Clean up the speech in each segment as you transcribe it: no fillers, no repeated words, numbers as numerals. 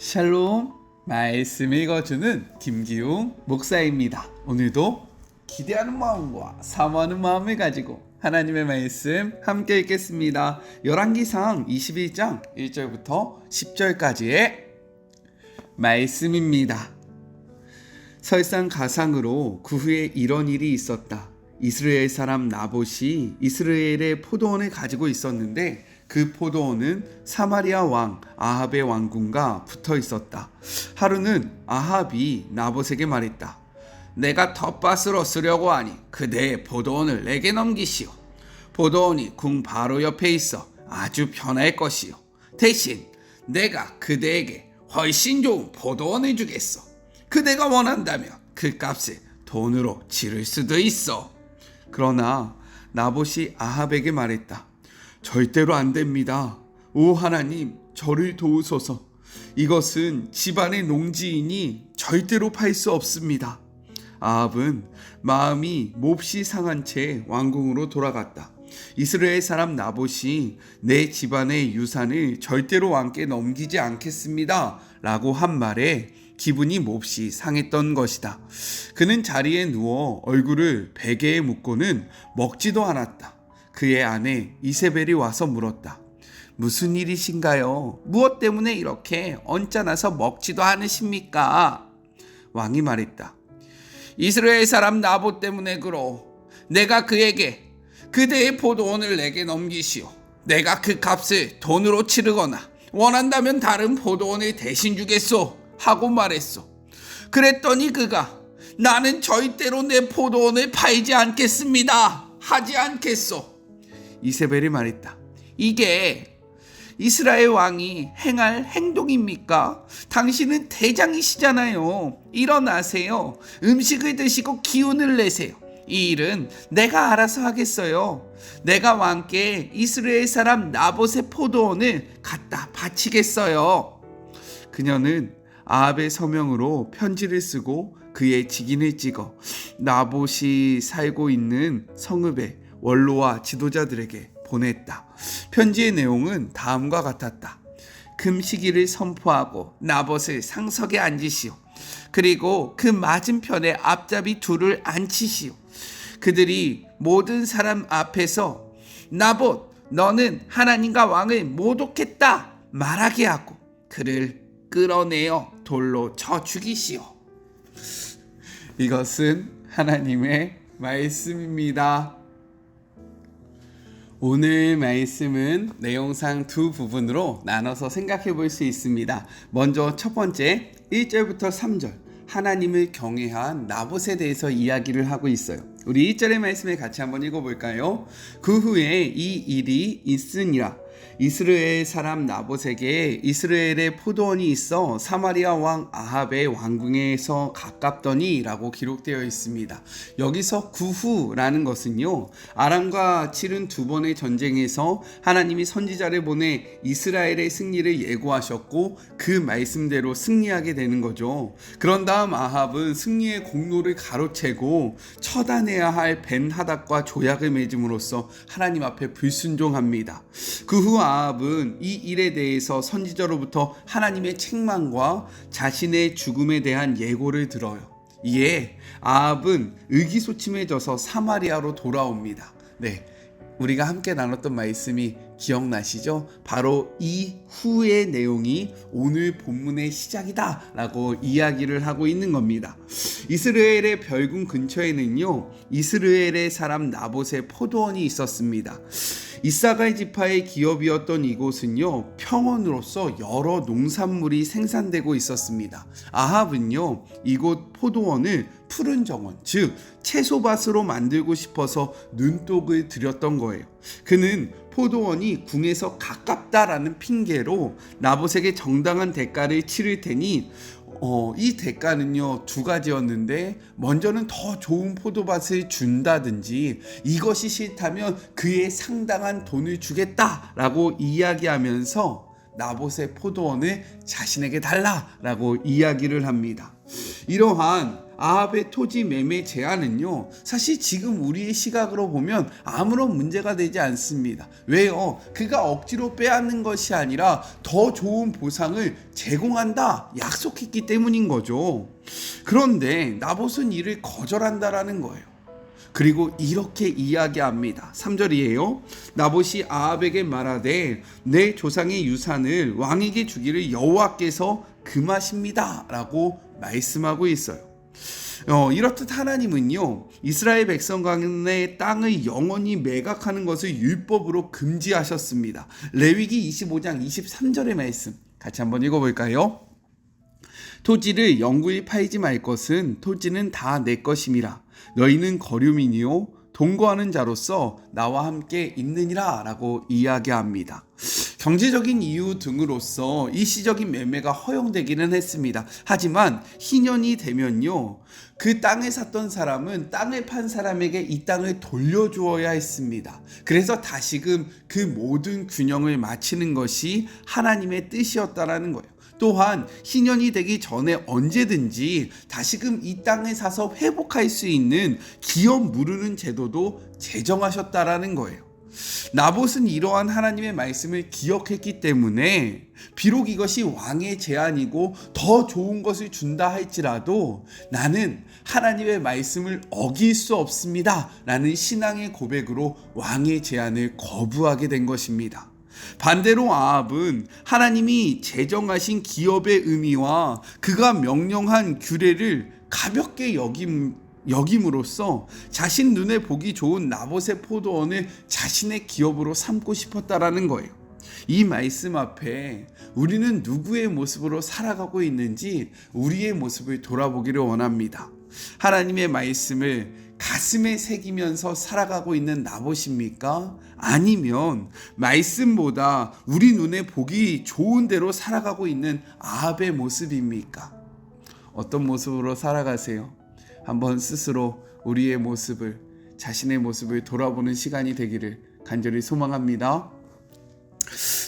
샬롬, 말씀 읽어주는 김기웅 목사입니다. 오늘도 기대하는 마음과 사모하는 마음을 가지고 하나님의 말씀 함께 읽겠습니다. 열왕기상 21장 1절부터 10절까지의 말씀입니다. 설상가상으로 그 후에 이런 일이 있었다. 이스라엘 사람 나봇이 이스라엘의 포도원을 가지고 있었는데 그 포도원은 사마리아 왕 아합의 왕궁과 붙어 있었다. 하루는 아합이 나봇에게 말했다. 내가 텃밭으로 쓰려고 하니 그대의 포도원을 내게 넘기시오. 포도원이 궁 바로 옆에 있어 아주 편할 것이오. 대신 내가 그대에게 훨씬 좋은 포도원을 주겠어. 그대가 원한다면 그 값을 돈으로 치를 수도 있어. 그러나 나봇이 아합에게 말했다. 절대로 안 됩니다. 오 하나님, 저를 도우소서. 이것은 집안의 농지이니 절대로 팔 수 없습니다. 아합은 마음이 몹시 상한 채 왕궁으로 돌아갔다. 이스라엘 사람 나봇이 내 집안의 유산을 절대로 왕께 넘기지 않겠습니다 라고 한 말에 기분이 몹시 상했던 것이다. 그는 자리에 누워 얼굴을 베개에 묶고는 먹지도 않았다. 그의 아내 이세벨이 와서 물었다. 무슨 일이신가요? 무엇 때문에 이렇게 언짢아서 먹지도 않으십니까? 왕이 말했다. 이스라엘 사람 나봇 때문에 그러. 내가 그에게 그대의 포도원을 내게 넘기시오. 내가 그 값을 돈으로 치르거나 원한다면 다른 포도원을 대신 주겠소 하고 말했소. 그랬더니 그가 나는 절대로 내 포도원을 팔지 않겠습니다 하지 않겠소. 이세벨이 말했다. 이게 이스라엘 왕이 행할 행동입니까? 당신은 대장이시잖아요. 일어나세요. 음식을 드시고 기운을 내세요. 이 일은 내가 알아서 하겠어요. 내가 왕께 이스라엘 사람 나봇의 포도원을 갖다 바치겠어요. 그녀는 아합의 서명으로 편지를 쓰고 그의 직인을 찍어 나봇이 살고 있는 성읍의 원로와 지도자들에게 보냈다. 편지의 내용은 다음과 같았다. 금식일을 선포하고 나봇을 상석에 앉으시오. 그리고 그 맞은편에 앞잡이 둘을 앉히시오. 그들이 모든 사람 앞에서 나봇 너는 하나님과 왕을 모독했다 말하게 하고 그를 끌어내어 돌로 쳐 죽이시오. 이것은 하나님의 말씀입니다. 오늘 말씀은 내용상 두 부분으로 나눠서 생각해 볼 수 있습니다. 먼저 첫 번째 1절부터 3절 하나님을 경외한 나봇에 대해서 이야기를 하고 있어요. 우리 1절의 말씀을 같이 한번 읽어볼까요? 그 후에 이 일이 있으니라. 이스라엘 사람 나봇에게 이스라엘의 포도원이 있어 사마리아 왕 아합의 왕궁에서 가깝더니 라고 기록되어 있습니다. 여기서 그 후라는 것은요, 아람과 치른 두 번의 전쟁에서 하나님이 선지자를 보내 이스라엘의 승리를 예고하셨고 그 말씀대로 승리하게 되는 거죠. 그런 다음 아합은 승리의 공로를 가로채고 처단해야 할 벤하닷과 조약을 맺음으로써 하나님 앞에 불순종합니다. 그 후 아합은 이 일에 대해서 선지자로부터 하나님의 책망과 자신의 죽음에 대한 예고를 들어요. 이에 아합은 의기소침해져서 사마리아로 돌아옵니다. 네, 우리가 함께 나눴던 말씀이 기억나시죠? 바로 이 후의 내용이 오늘 본문의 시작이다 라고 이야기를 하고 있는 겁니다. 이스라엘의 별궁 근처에는요, 이스라엘의 사람 나봇의 포도원이 있었습니다. 이사갈 지파의 기업이었던 이곳은요, 평원으로서 여러 농산물이 생산되고 있었습니다. 아합은요, 이곳 포도원을 푸른 정원, 즉 채소밭으로 만들고 싶어서 눈독을 들였던 거예요. 그는 포도원이 궁에서 가깝다라는 핑계로 나봇에게 정당한 대가를 치를 테니 이 대가는요 두 가지였는데, 먼저는 더 좋은 포도밭을 준다든지 이것이 싫다면 그에 상당한 돈을 주겠다라고 이야기하면서 나봇의 포도원을 자신에게 달라라고 이야기를 합니다. 이러한 아합의 토지 매매 제한은요, 사실 지금 우리의 시각으로 보면 아무런 문제가 되지 않습니다. 왜요? 그가 억지로 빼앗는 것이 아니라 더 좋은 보상을 제공한다 약속했기 때문인 거죠. 그런데 나봇은 이를 거절한다라는 거예요. 그리고 이렇게 이야기합니다. 3절이에요. 나봇이 아합에게 말하되 내 조상의 유산을 왕에게 주기를 여호와께서 금하십니다 라고 말씀하고 있어요. 이렇듯 하나님은요, 이스라엘 백성 간의 땅을 영원히 매각하는 것을 율법으로 금지하셨습니다. 레위기 25장 23절의 말씀 같이 한번 읽어볼까요? 토지를 영구히 팔지 말 것은 토지는 다 내 것임이라. 너희는 거류민이요 동거하는 자로서 나와 함께 있느니라 라고 이야기합니다. 경제적인 이유 등으로서 일시적인 매매가 허용되기는 했습니다. 하지만 희년이 되면요, 그 땅을 샀던 사람은 땅을 판 사람에게 이 땅을 돌려주어야 했습니다. 그래서 다시금 그 모든 균형을 맞추는 것이 하나님의 뜻이었다라는 거예요. 또한 희년이 되기 전에 언제든지 다시금 이 땅을 사서 회복할 수 있는 기업 무르는 제도도 제정하셨다라는 거예요. 나봇은 이러한 하나님의 말씀을 기억했기 때문에 비록 이것이 왕의 제안이고 더 좋은 것을 준다 할지라도 나는 하나님의 말씀을 어길 수 없습니다 라는 신앙의 고백으로 왕의 제안을 거부하게 된 것입니다. 반대로 아합은 하나님이 제정하신 기업의 의미와 그가 명령한 규례를 가볍게 여김으로써 자신 눈에 보기 좋은 나봇의 포도원을 자신의 기업으로 삼고 싶었다라는 거예요. 이 말씀 앞에 우리는 누구의 모습으로 살아가고 있는지 우리의 모습을 돌아보기를 원합니다. 하나님의 말씀을 가슴에 새기면서 살아가고 있는 나봇입니까? 아니면 말씀보다 우리 눈에 보기 좋은 대로 살아가고 있는 아합의 모습입니까? 어떤 모습으로 살아가세요? 한번 스스로 우리의 모습을, 자신의 모습을 돌아보는 시간이 되기를 간절히 소망합니다.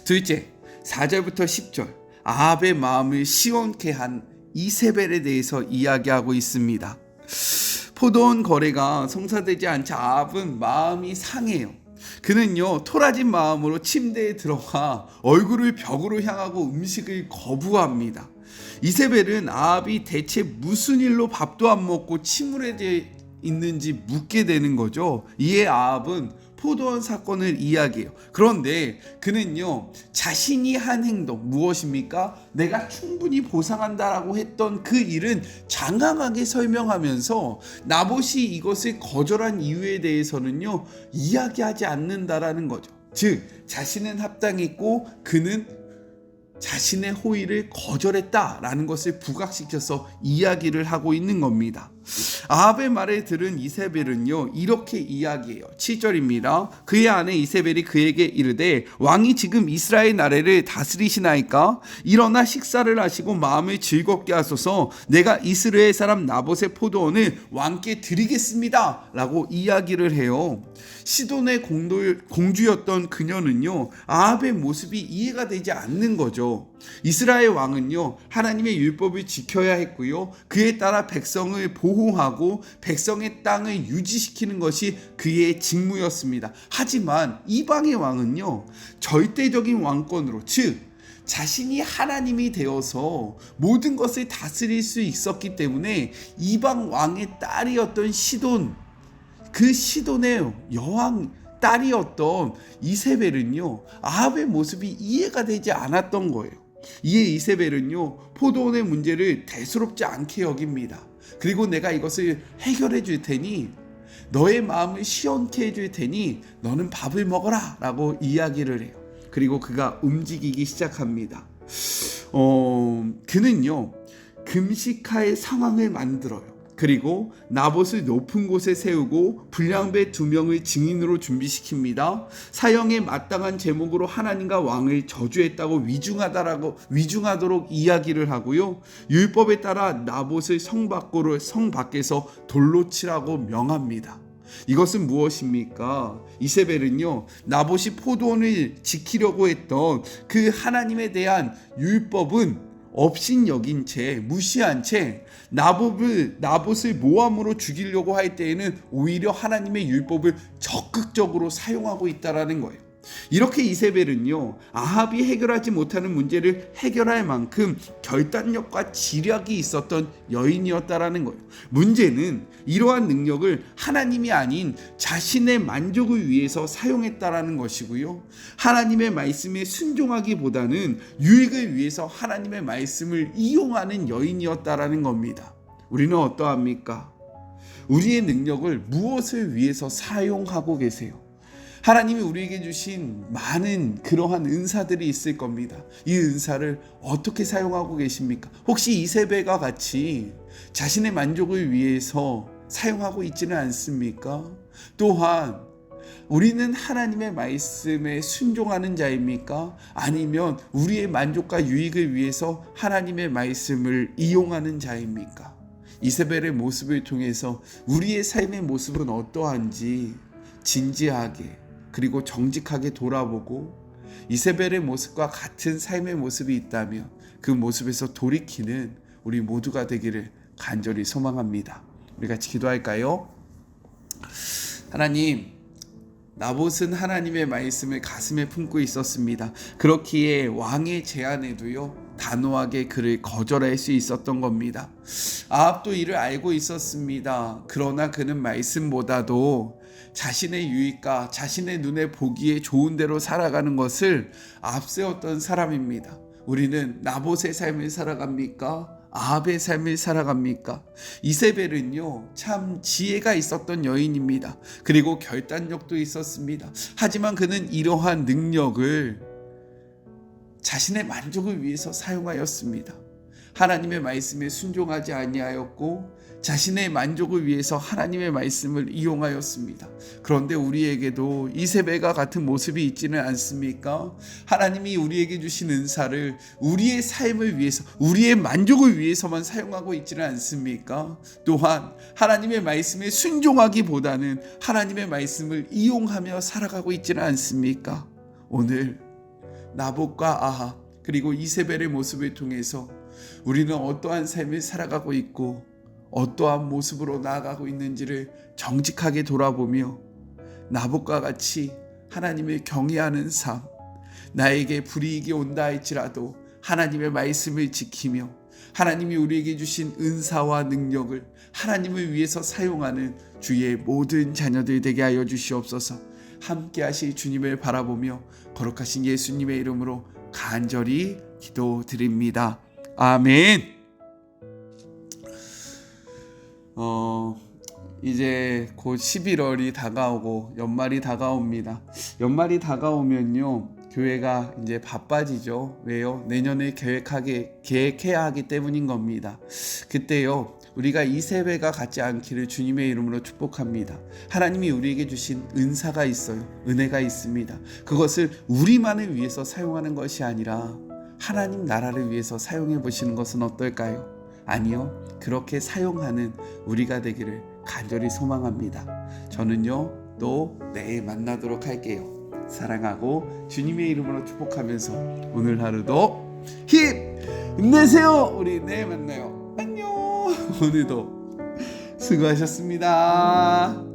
둘째, 4절부터 10절 아합의 마음을 시원케 한 이세벨에 대해서 이야기하고 있습니다. 포도원 거래가 성사되지 않자 아합은 마음이 상해요. 그는요, 토라진 마음으로 침대에 들어가 얼굴을 벽으로 향하고 음식을 거부합니다. 이세벨은 아합이 대체 무슨 일로 밥도 안 먹고 침울해져 있는지 묻게 되는 거죠. 이에 아합은 포도원 사건을 이야기해요. 그런데 그는요, 자신이 한 행동 무엇입니까? 내가 충분히 보상한다라고 했던 그 일은 장황하게 설명하면서 나봇이 이것을 거절한 이유에 대해서는요, 이야기하지 않는다라는 거죠. 즉 자신은 합당했고 그는 자신의 호의를 거절했다라는 것을 부각시켜서 이야기를 하고 있는 겁니다. 아합의 말을 들은 이세벨은요, 이렇게 이야기해요. 7절입니다. 그의 아내 이세벨이 그에게 이르되 왕이 지금 이스라엘 나라를 다스리시나이까? 일어나 식사를 하시고 마음을 즐겁게 하소서. 내가 이스라엘 사람 나봇의 포도원을 왕께 드리겠습니다 라고 이야기를 해요. 시돈의 공주였던 그녀는요, 아합의 모습이 이해가 되지 않는 거죠. 이스라엘 왕은요, 하나님의 율법을 지켜야 했고요, 그에 따라 백성을 보호하고 백성의 땅을 유지시키는 것이 그의 직무였습니다. 하지만 이방의 왕은요, 절대적인 왕권으로, 즉 자신이 하나님이 되어서 모든 것을 다스릴 수 있었기 때문에 이방 왕의 딸이었던 시돈, 그 시돈의 여왕 딸이었던 이세벨은요, 아합의 모습이 이해가 되지 않았던 거예요. 이에 이세벨은요, 포도원의 문제를 대수롭지 않게 여깁니다. 그리고 내가 이것을 해결해 줄 테니, 너의 마음을 시원케 해줄 테니 너는 밥을 먹어라 라고 이야기를 해요. 그리고 그가 움직이기 시작합니다. 그는요, 금식할 상황을 만들어요. 그리고 나봇을 높은 곳에 세우고 불량배 2명을 증인으로 준비시킵니다. 사형에 마땅한 제목으로 하나님과 왕을 저주했다고 위중하도록 이야기를 하고요, 율법에 따라 나봇을 성 밖에서 돌로 치라고 명합니다. 이것은 무엇입니까? 이세벨은요, 나봇이 포도원을 지키려고 했던 그 하나님에 대한 율법은 업신여긴 채, 무시한 채 나봇을 모함으로 죽이려고 할 때에는 오히려 하나님의 율법을 적극적으로 사용하고 있다라는 거예요. 이렇게 이세벨은요, 아합이 해결하지 못하는 문제를 해결할 만큼 결단력과 지략이 있었던 여인이었다라는 거예요. 문제는 이러한 능력을 하나님이 아닌 자신의 만족을 위해서 사용했다라는 것이고요, 하나님의 말씀에 순종하기보다는 유익을 위해서 하나님의 말씀을 이용하는 여인이었다라는 겁니다. 우리는 어떠합니까? 우리의 능력을 무엇을 위해서 사용하고 계세요? 하나님이 우리에게 주신 많은 그러한 은사들이 있을 겁니다. 이 은사를 어떻게 사용하고 계십니까? 혹시 이세벨과 같이 자신의 만족을 위해서 사용하고 있지는 않습니까? 또한 우리는 하나님의 말씀에 순종하는 자입니까? 아니면 우리의 만족과 유익을 위해서 하나님의 말씀을 이용하는 자입니까? 이세벨의 모습을 통해서 우리의 삶의 모습은 어떠한지 진지하게 그리고 정직하게 돌아보고, 이세벨의 모습과 같은 삶의 모습이 있다면 그 모습에서 돌이키는 우리 모두가 되기를 간절히 소망합니다. 우리 같이 기도할까요? 하나님, 나봇은 하나님의 말씀을 가슴에 품고 있었습니다. 그렇기에 왕의 제안에도요, 단호하게 그를 거절할 수 있었던 겁니다. 아합도 이를 알고 있었습니다. 그러나 그는 말씀보다도 자신의 유익과 자신의 눈에 보기에 좋은 대로 살아가는 것을 앞세웠던 사람입니다. 우리는 나봇의 삶을 살아갑니까? 아합의 삶을 살아갑니까? 이세벨은요, 참 지혜가 있었던 여인입니다. 그리고 결단력도 있었습니다. 하지만 그는 이러한 능력을 자신의 만족을 위해서 사용하였습니다. 하나님의 말씀에 순종하지 아니하였고 자신의 만족을 위해서 하나님의 말씀을 이용하였습니다. 그런데 우리에게도 이세벨과 같은 모습이 있지는 않습니까? 하나님이 우리에게 주신 은사를 우리의 삶을 위해서, 우리의 만족을 위해서만 사용하고 있지는 않습니까? 또한 하나님의 말씀에 순종하기보다는 하나님의 말씀을 이용하며 살아가고 있지는 않습니까? 오늘 나봇과 아합 그리고 이세벨의 모습을 통해서 우리는 어떠한 삶을 살아가고 있고 어떠한 모습으로 나아가고 있는지를 정직하게 돌아보며 나봇과 같이 하나님을 경외하는 삶, 나에게 불이익이 온다 할지라도 하나님의 말씀을 지키며 하나님이 우리에게 주신 은사와 능력을 하나님을 위해서 사용하는 주의 모든 자녀들 되게 하여 주시옵소서. 함께 하실 주님을 바라보며 거룩하신 예수님의 이름으로 간절히 기도드립니다. 아멘. 이제 곧 11월이 다가오고 연말이 다가옵니다. 연말이 다가오면요, 교회가 이제 바빠지죠. 왜요? 내년을 계획해야 하기 때문인 겁니다. 그때요, 우리가 이세벨과 같지 않기를 주님의 이름으로 축복합니다. 하나님이 우리에게 주신 은사가 있어요. 은혜가 있습니다. 그것을 우리만을 위해서 사용하는 것이 아니라 하나님 나라를 위해서 사용해 보시는 것은 어떨까요? 아니요, 그렇게 사용하는 우리가 되기를 간절히 소망합니다. 저는요, 또 내일 만나도록 할게요. 사랑하고 주님의 이름으로 축복하면서 오늘 하루도 힘내세요. 우리 내일 만나요. 안녕. 오늘도 수고하셨습니다.